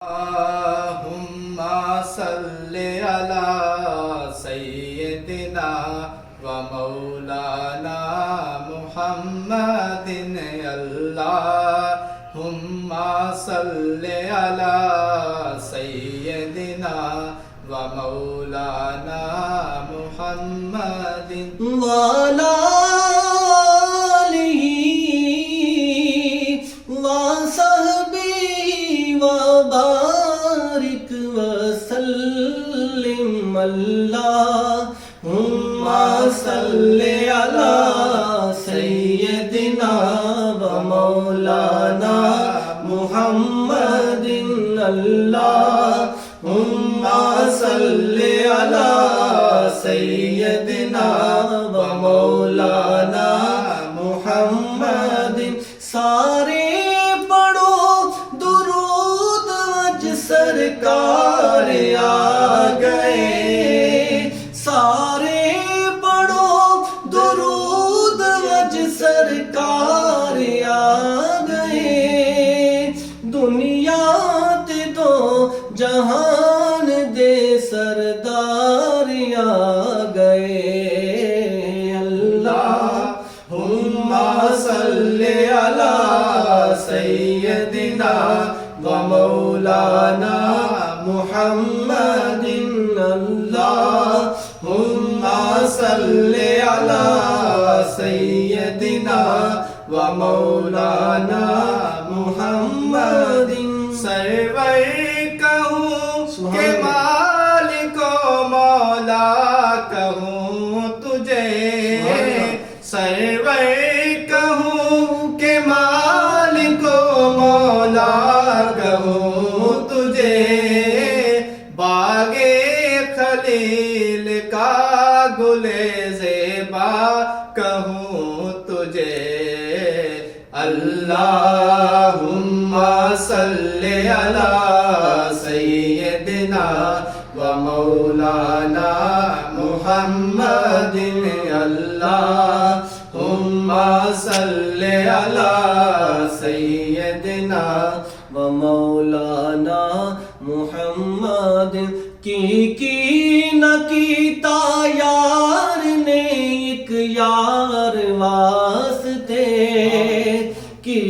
اللهم صل على سيدنا ومولانا محمد اللهم صل على سيدنا ومولانا محمد وعلى آله وصحبه وبارك وسلم اللهم صل على سيدنا ومولانا محمد اللهم صل على سیدنا و مولانا محمد سارے پڑھو درود وج سرکار آ گئے سارے پڑھو درود وج سرکار آ گئے دنیا تے دو جہان دے سردار آ گئے اللہم صل علی سیدنا و مولانا محمد اللہم صل علی سیدنا و مولانا محمد سرور کہوں کہ مالک و مولا کہوں تجھے سرور کہوں کہ مالک و مولا کہوں تجھے باغ خلیل کا گل زیبا کہوں تجھے اللہم صل علی سیدنا و مولانا محمد اللہم صل علی سیدنا و مولانا محمد کی نہ کیتا یار نے ایک یار واسطے کی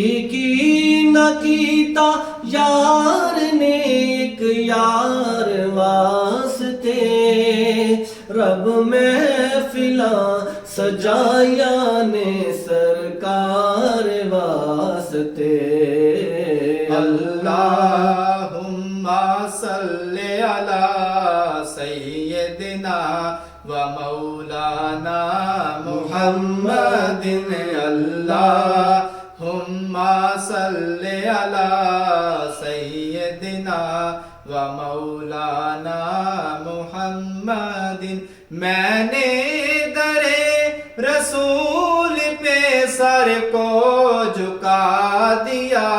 نہ کیتا یار نے ایک یار واسطے رب محفلاں سجایا نے سرکار واسطے اللہم صل علی سیدنا و مولانا محمد اللہم صل علی سیدنا و مولانا محمد میں نے در رسول پہ سر کو جھکا دیا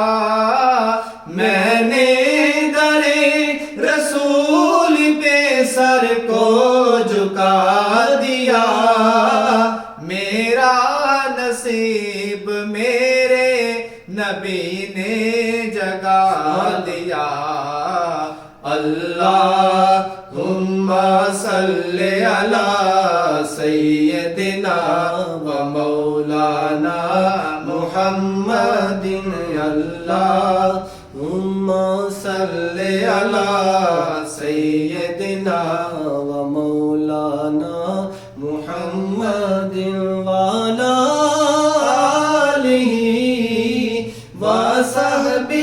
میں نے در رسول پہ سر کو جھکا دیا میرا نصیب میرے نبی نے جگا دیا اللہم صل علی سیدنا و مولانا محمد اللہم صل علی سیدنا و مولانا محمد وعلی آلہ وصحبہ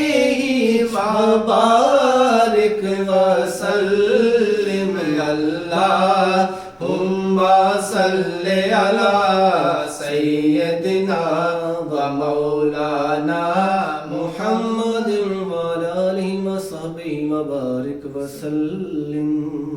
وبارک وسلم اللہم صل علی سیدنا و مولانا محمد وعلی آلہ وصحبہ وبارک وسلم